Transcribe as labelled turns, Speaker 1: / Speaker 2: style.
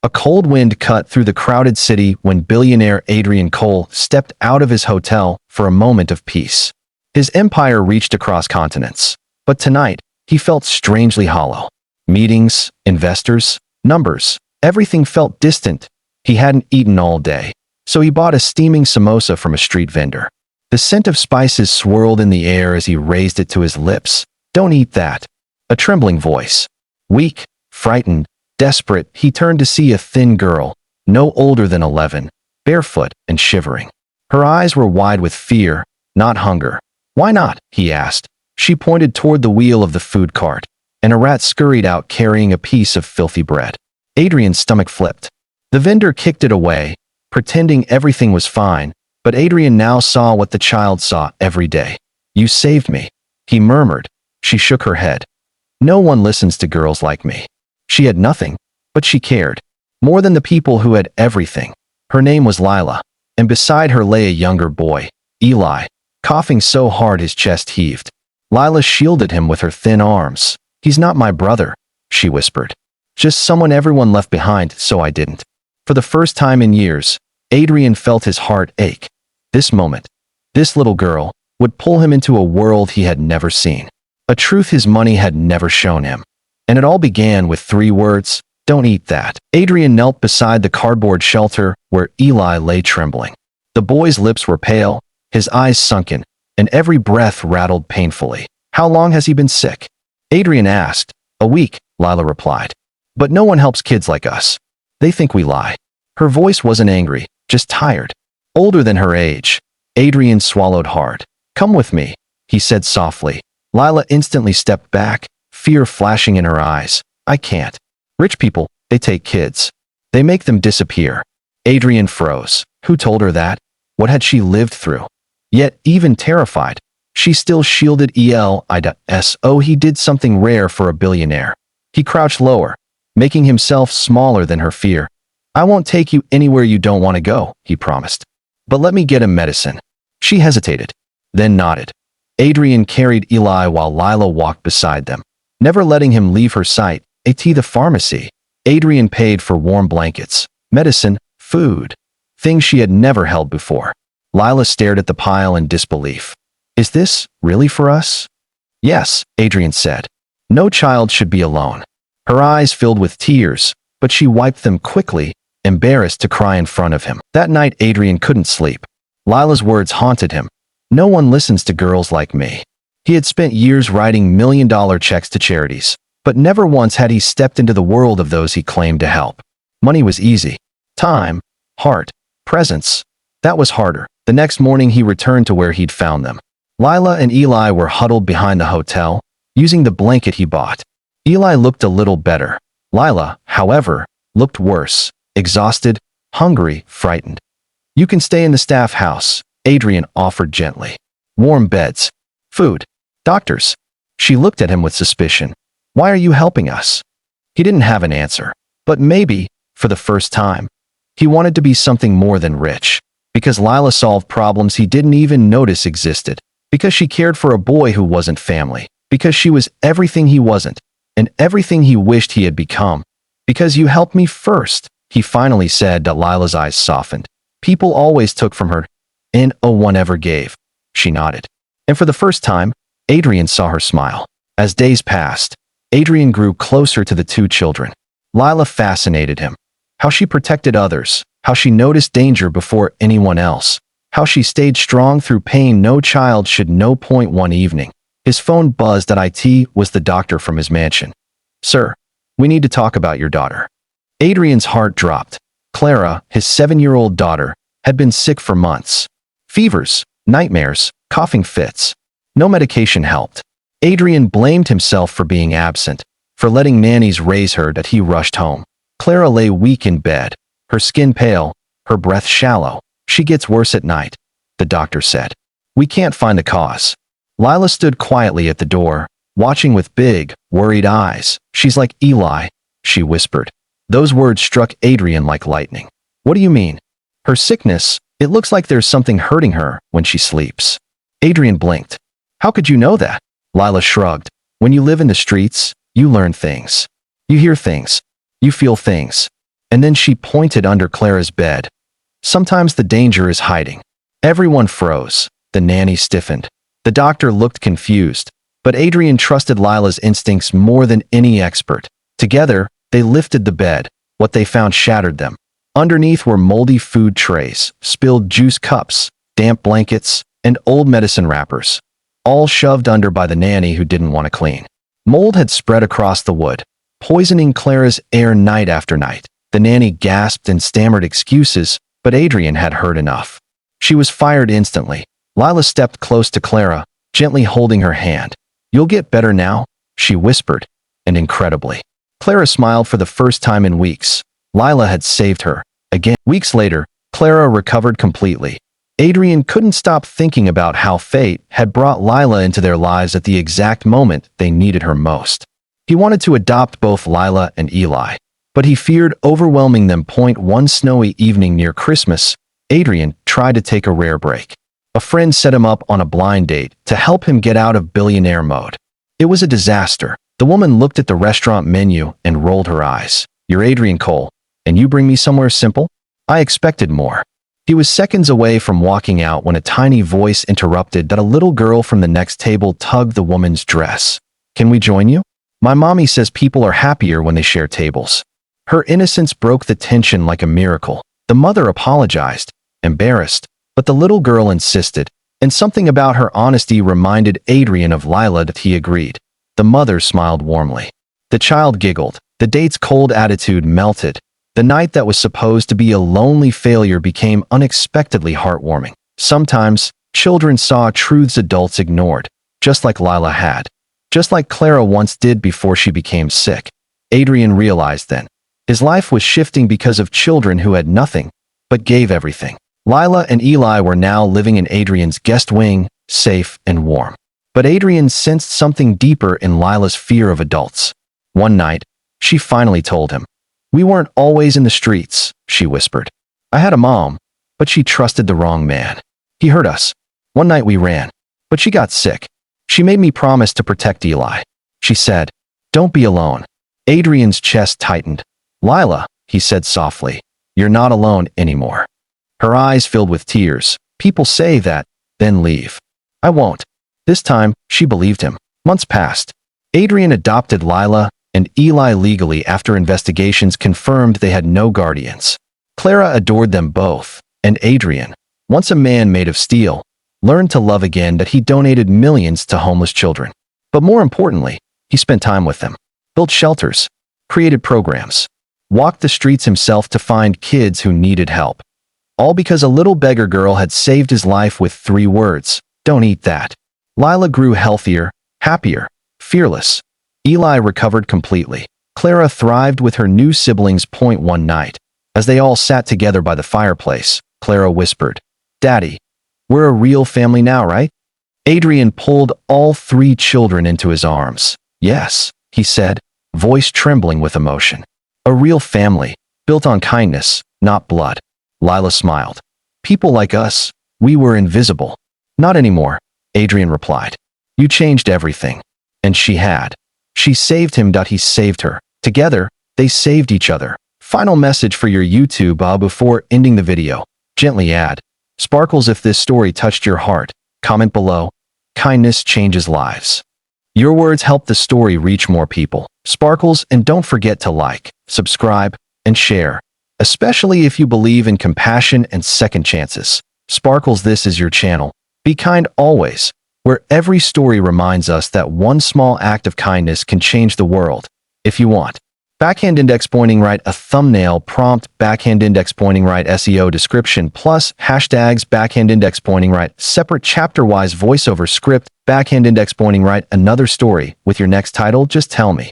Speaker 1: A cold wind cut through the crowded city when billionaire Adrian Cole stepped out of his hotel for a moment of peace. His empire reached across continents, but tonight he felt strangely hollow. Meetings, investors, numbers, everything felt distant. He hadn't eaten all day, so he bought a steaming samosa from a street vendor. The scent of spices swirled in the air as he raised it to his lips. "Don't eat that." A trembling voice. Weak, frightened, desperate, he turned to see a thin girl, no older than 11, barefoot and shivering. Her eyes were wide with fear, not hunger. "Why not?" he asked. She pointed toward the wheel of the food cart, and a rat scurried out carrying a piece of filthy bread. Adrian's stomach flipped. The vendor kicked it away, pretending everything was fine, but Adrian now saw what the child saw every day. "You saved me," he murmured. She shook her head. "No one listens to girls like me." She had nothing, but she cared. More than the people who had everything. Her name was Lila, and beside her lay a younger boy, Eli, coughing so hard his chest heaved. Lila shielded him with her thin arms. "He's not my brother," she whispered. "Just someone everyone left behind, so I didn't." For the first time in years, Adrian felt his heart ache. This moment, this little girl, would pull him into a world he had never seen. A truth his money had never shown him. And it all began with 3 words, "Don't eat that." Adrian knelt beside the cardboard shelter where Eli lay trembling. The boy's lips were pale, his eyes sunken, and every breath rattled painfully. "How long has he been sick?" Adrian asked. "A week," Lila replied. "But no one helps kids like us. They think we lie." Her voice wasn't angry, just tired. Older than her age, Adrian swallowed hard. "Come with me," he said softly. Lila instantly stepped back, fear flashing in her eyes. "I can't. Rich people, they take kids. They make them disappear." Adrian froze. Who told her that? What had she lived through? Yet, even terrified, she still shielded Eli's. Oh, he did something rare for a billionaire. He crouched lower, making himself smaller than her fear. "I won't take you anywhere you don't want to go," he promised. "But let me get him medicine." She hesitated, then nodded. Adrian carried Eli while Lila walked beside them, never letting him leave her sight. At the pharmacy, Adrian paid for warm blankets, medicine, food, things she had never held before. Lila stared at the pile in disbelief. "Is this really for us?" "Yes," Adrian said. "No child should be alone." Her eyes filled with tears, but she wiped them quickly, embarrassed to cry in front of him. That night Adrian couldn't sleep. Lila's words haunted him. "No one listens to girls like me." He had spent years writing $1-million checks to charities, but never once had he stepped into the world of those he claimed to help. Money was easy. Time, heart, presence, that was harder. The next morning he returned to where he'd found them. Lila and Eli were huddled behind the hotel, using the blanket he bought. Eli looked a little better. Lila, however, looked worse, exhausted, hungry, frightened. "You can stay in the staff house," Adrian offered gently. "Warm beds, food, doctors." She looked at him with suspicion. "Why are you helping us?" He didn't have an answer, but maybe, for the first time, he wanted to be something more than rich. Because Lila solved problems he didn't even notice existed. Because she cared for a boy who wasn't family. Because she was everything he wasn't, and everything he wished he had become. "Because you helped me first," he finally said. Lila's eyes softened. "People always took from her, and no one ever gave." She nodded. And for the first time, Adrian saw her smile. As days passed, Adrian grew closer to the 2 children. Lila fascinated him. How she protected others, how she noticed danger before anyone else, how she stayed strong through pain no child should know. One evening, his phone buzzed. It was the doctor from his mansion. "Sir, we need to talk about your daughter." Adrian's heart dropped. Clara, his 7-year-old daughter, had been sick for months. Fevers, nightmares, coughing fits. No medication helped. Adrian blamed himself for being absent, for letting nannies raise her. He rushed home. Clara lay weak in bed, her skin pale, her breath shallow. "She gets worse at night," the doctor said. "We can't find the cause." Lila stood quietly at the door, watching with big, worried eyes. "She's like Eli," she whispered. Those words struck Adrian like lightning. "What do you mean?" "Her sickness, it looks like there's something hurting her when she sleeps." Adrian blinked. "How could you know that?" Lila shrugged. "When you live in the streets, you learn things. You hear things. You feel things. and then she pointed under Clara's bed. Sometimes the danger is hiding. Everyone froze. The nanny stiffened. The doctor looked confused, but Adrian trusted Lila's instincts more than any expert. Together, they lifted the bed. What they found shattered them. Underneath were moldy food trays, spilled juice cups, damp blankets, and old medicine wrappers, all shoved under by the nanny who didn't want to clean. Mold had spread across the wood, poisoning Clara's air night after night. The nanny gasped and stammered excuses, but Adrian had heard enough. She was fired instantly. Lila stepped close to Clara, gently holding her hand. "You'll get better now," she whispered, and incredibly, Clara smiled for the first time in weeks. Lila had saved her. Again, weeks later, Clara recovered completely. Adrian couldn't stop thinking about how fate had brought Lila into their lives at the exact moment they needed her most. He wanted to adopt both Lila and Eli, but he feared overwhelming them. One snowy evening near Christmas, Adrian tried to take a rare break. A friend set him up on a blind date to help him get out of billionaire mode. It was a disaster. The woman looked at the restaurant menu and rolled her eyes. "You're Adrian Cole, and you bring me somewhere simple?" I expected more. He was seconds away from walking out when a tiny voice interrupted that a little girl from the next table tugged the woman's dress. "Can we join you? My mommy says people are happier when they share tables." Her innocence broke the tension like a miracle. The mother apologized, embarrassed, but the little girl insisted, and something about her honesty reminded Adrian of Lila that he agreed. The mother smiled warmly. The child giggled. The date's cold attitude melted. The night that was supposed to be a lonely failure became unexpectedly heartwarming. Sometimes, children saw truths adults ignored, just like Lila had. Just like Clara once did before she became sick. Adrian realized then. His life was shifting because of children who had nothing, but gave everything. Lila and Eli were now living in Adrian's guest wing, safe and warm. But Adrian sensed something deeper in Lila's fear of adults. One night, she finally told him. "We weren't always in the streets," she whispered. "I had a mom, but she trusted the wrong man. He hurt us. One night we ran, but she got sick. She made me promise to protect Eli. She said, 'Don't be alone.'" Adrian's chest tightened. "Lila," he said softly, "you're not alone anymore." Her eyes filled with tears. "People say that, then leave. I won't." This time, she believed him. Months passed. Adrian adopted Lila and Eli legally after investigations confirmed they had no guardians. Clara adored them both, and Adrian, once a man made of steel, learned to love again that he donated millions to homeless children. But more importantly, he spent time with them, built shelters, created programs, walked the streets himself to find kids who needed help. All because a little beggar girl had saved his life with 3 words, "Don't eat that." Lila grew healthier, happier, fearless. Eli recovered completely. Clara thrived with her new siblings. One night, as they all sat together by the fireplace, Clara whispered, "Daddy, we're a real family now, right?" Adrian pulled all 3 children into his arms. "Yes," he said, voice trembling with emotion. "A real family, built on kindness, not blood." Lila smiled. "People like us, we were invisible." "Not anymore," Adrian replied. "You changed everything." And she had. She saved him. He saved her. Together, they saved each other. Final message for your YouTube before ending the video. Gently add, Sparkles, if this story touched your heart, comment below. Kindness changes lives. Your words help the story reach more people. Sparkles, and don't forget to like, subscribe, and share, especially if you believe in compassion and second chances. Sparkles, this is your channel. Be kind always, where every story reminds us that one small act of kindness can change the world. If you want. Backhand index pointing right, a thumbnail prompt, backhand index pointing right, SEO description plus hashtags, backhand index pointing right, separate chapter-wise voiceover script, backhand index pointing right, another story with your next title, just tell me.